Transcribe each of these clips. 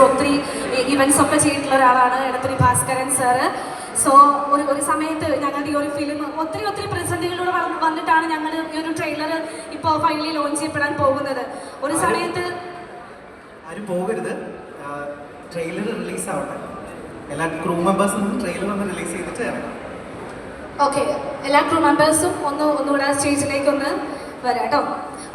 ഒത്തിരി ഇവൻറ്റ്സ് ഒക്കെ ചെയ്തിട്ടുള്ള ഒരാളാണ് എടത്വടി ഭാസ്കരൻ സാറ്. സോ ഒരു സമയത്ത് ഞങ്ങളുടെ ഈ ഒരു ഫിലിം ഒത്തിരി പ്രതിസന്ധികളിലൂടെ വന്നിട്ടാണ് ഞങ്ങൾ ഈ ഒരു ട്രെയിലർ ഇപ്പോൾ ഫൈനലി ലോഞ്ച് ചെയ്യപ്പെടാൻ പോകുന്നത്. ഒരു സമയത്ത് ആരും പോകരുത്, ട്രെയിലർ റിലീസ് ആവട്ടെ, എല്ലാ ക്രൂ മെമ്പേഴ്സും ട്രെയിലർ ഒന്ന് റിലീസ് ചെയ്തിട്ട് ഇറങ്ങാം. ഓക്കെ, എല്ലാ ക്രൂ മെമ്പേഴ്സും ഒന്നുകൂടെ സ്റ്റേജിലേക്ക് ഒന്ന് വരാം കേട്ടോ.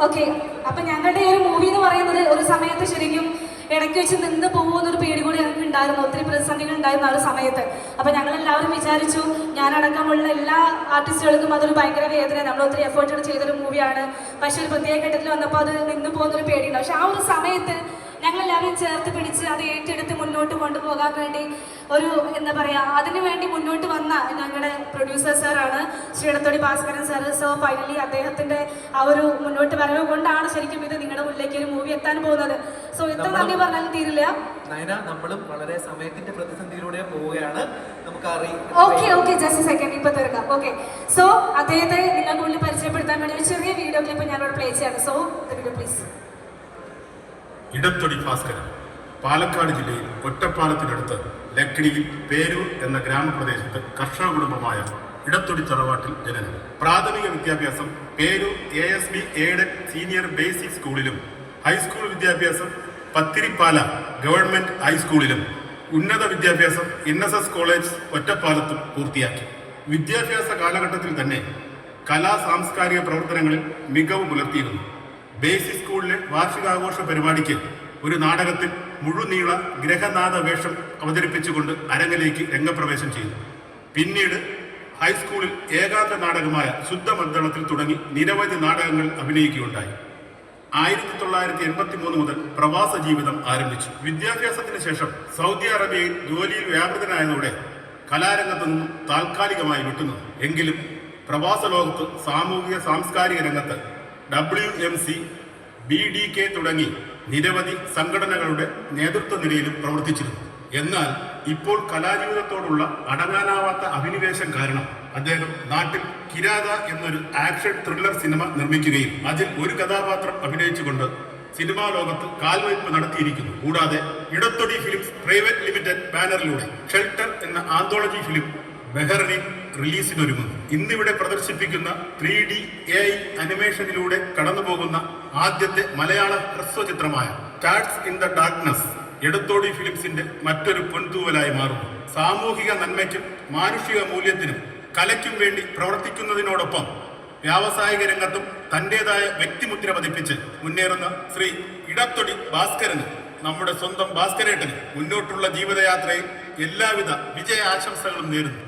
ഓക്കെ, അപ്പം ഞങ്ങളുടെ ഈ ഒരു മൂവി എന്ന് പറയുന്നത് ഒരു സമയത്ത് ശരിക്കും ഇടയ്ക്ക് വെച്ച് നിന്ന് പോകുന്നൊരു പേടി കൂടി ഞങ്ങൾക്ക് ഉണ്ടായിരുന്നു. ഒത്തിരി പ്രതിസന്ധികൾ ഉണ്ടായിരുന്നു ആ ഒരു സമയത്ത്. അപ്പം ഞങ്ങളെല്ലാവരും വിചാരിച്ചു, ഞാനടക്കമുള്ള എല്ലാ ആർട്ടിസ്റ്റുകൾക്കും അതൊരു ഭയങ്കര വേദന, നമ്മൾ ഒത്തിരി എഫേർട്ട് ചെയ്തൊരു മൂവിയാണ്. പക്ഷേ ഒരു പ്രത്യേക ഘട്ടത്തിൽ വന്നപ്പോൾ അത് നിന്ന് പോകുന്നൊരു പേടിയുണ്ട്. പക്ഷെ ആ ഒരു സമയത്ത് ഞങ്ങളെല്ലാവരും ചേർത്ത് പിടിച്ച് അത് ഏറ്റെടുത്ത് മുന്നോട്ട് കൊണ്ടുപോകാൻ വേണ്ടി എന്താ പറയുക, അതിനു വേണ്ടി മുന്നോട്ട് വന്ന ഞങ്ങളുടെ പ്രൊഡ്യൂസർ സാറാണ് Shri Edathodi Bhaskaran sir. So finally അദ്ദേഹത്തിൻ്റെ ആ ഒരു മുന്നോട്ട് വരവ് കൊണ്ടാണ് ശരിക്കും ഇത് നിങ്ങളുടെ മുന്നിലേക്ക് ഒരു മൂവി എത്താൻ പോകുന്നത്. സോ എത്ര നന്ദി പറഞ്ഞാലും തീരില്ല. നമ്മളും വളരെ സമയത്തിന്റെ പ്രതിസന്ധിയിലൂടെ പോവുകയാണ്, നമുക്ക് അറിയാം. ഓക്കെ ജസ്റ്റ് സെക്കൻഡ് ഇപ്പൊ തീർക്കാം. ഓക്കെ, സോ അദ്ദേഹത്തെ നിങ്ങൾക്ക് മുന്നിൽ പരിചയപ്പെടുത്താൻ വേണ്ടി ഒരു ചെറിയ വീഡിയോ ക്ലിപ്പ് ഞാനിവിടെ പ്ലേ ചെയ്യാണ്. So video please. Edathodi Bhaskaran Palakkad ജില്ലയിൽ ഒറ്റപ്പാലത്തിനടുത്ത് ലക്കിടിയിൽ പേരൂർ എന്ന ഗ്രാമപ്രദേശത്ത് കർഷക കുടുംബമായ ഇടത്തൊടി തറവാട്ടിൽ ജനനം. പ്രാഥമിക വിദ്യാഭ്യാസം Perur ASB aided senior basic സ്കൂളിലും ഹൈസ്കൂൾ വിദ്യാഭ്യാസം പത്തിരിപ്പാല ഗവൺമെന്റ് ഹൈസ്കൂളിലും ഉന്നത വിദ്യാഭ്യാസം NSS കോളേജ് ഒറ്റപ്പാലത്തും പൂർത്തിയാക്കി. വിദ്യാഭ്യാസ കാലഘട്ടത്തിൽ തന്നെ കലാ സാംസ്കാരിക പ്രവർത്തനങ്ങളിൽ മികവ് പുലർത്തിയിരുന്നു. ബേസിക് സ്കൂളിലെ വാർഷികാഘോഷ പരിപാടിക്ക് ഒരു നാടകത്തിൽ മുഴുനീള ഗ്രഹനാഥ വേഷം അവതരിപ്പിച്ചുകൊണ്ട് അരങ്ങിലേക്ക് രംഗപ്രവേശം ചെയ്തു. പിന്നീട് ഹൈസ്കൂളിൽ ഏകാന്ത നാടകമായ ശുദ്ധമദ്ദളത്തിൽ തുടങ്ങി നിരവധി നാടകങ്ങൾ അഭിനയിക്കുകയുണ്ടായി. 1983 മുതൽ പ്രവാസ ജീവിതം ആരംഭിച്ചു. വിദ്യാഭ്യാസത്തിന് ശേഷം സൗദി അറേബ്യയിൽ ജോലിയിൽ വ്യാപൃതനായതോടെ കലാരംഗത്തു നിന്നും താൽക്കാലികമായി വിട്ടുനിന്നു. എങ്കിലും പ്രവാസ ലോകത്ത് സാമൂഹിക സാംസ്കാരിക രംഗത്ത് WMC, BDK തുടങ്ങി നിരവധി സംഘടനകളുടെ നേതൃത്വ നിലയിലും പ്രവർത്തിച്ചിരുന്നു. എന്നാൽ ഇപ്പോൾ കലാജീവിതത്തോടുള്ള അടങ്ങാനാവാത്ത അഭിനിവേശം കാരണം അദ്ദേഹം നാട്ടിൽ കിരാത എന്നൊരു ആക്ഷൻ ത്രില്ലർ സിനിമ നിർമ്മിക്കുകയും അതിൽ ഒരു കഥാപാത്രം അഭിനയിച്ചുകൊണ്ട് സിനിമാ ലോകത്ത് കാൽവയ്പ് നടത്തിയിരിക്കുന്നു. കൂടാതെ ഇടത്തൊടി ഫിലിംസ് പ്രൈവറ്റ് ലിമിറ്റഡ് ബാനറിലൂടെ ഷെൽട്ടർ എന്ന ആന്തോളജി ഫിലിം ബഹ്റൈനിൽ റിലീസിനൊരുങ്ങുന്നു. ഇന്നിവിടെ പ്രദർശിപ്പിക്കുന്ന 3D AI അനിമേഷനിലൂടെ കടന്നുപോകുന്ന ആദ്യത്തെ മലയാള ഹ്രസ്വചിത്രമായ starts in the darkness Edathodi ഫിലിംസിന്റെ മറ്റൊരു പൊൻതൂവലായി മാറുന്നു. സാമൂഹിക നന്മയ്ക്കും മാനുഷിക മൂല്യത്തിനും കലയ്ക്കും വേണ്ടി പ്രവർത്തിക്കുന്നതിനോടൊപ്പം വ്യാവസായിക രംഗത്തും തന്റേതായ വ്യക്തിമുദ്ര പതിപ്പിച്ച് മുന്നേറുന്ന ശ്രീ ഇടത്തൊടി ഭാസ്കരന്, നമ്മുടെ സ്വന്തം ഭാസ്കരേട്ടന് മുന്നോട്ടുള്ള ജീവിതയാത്രയിൽ എല്ലാവിധ വിജയ ആശംസകളും നേരുന്നു.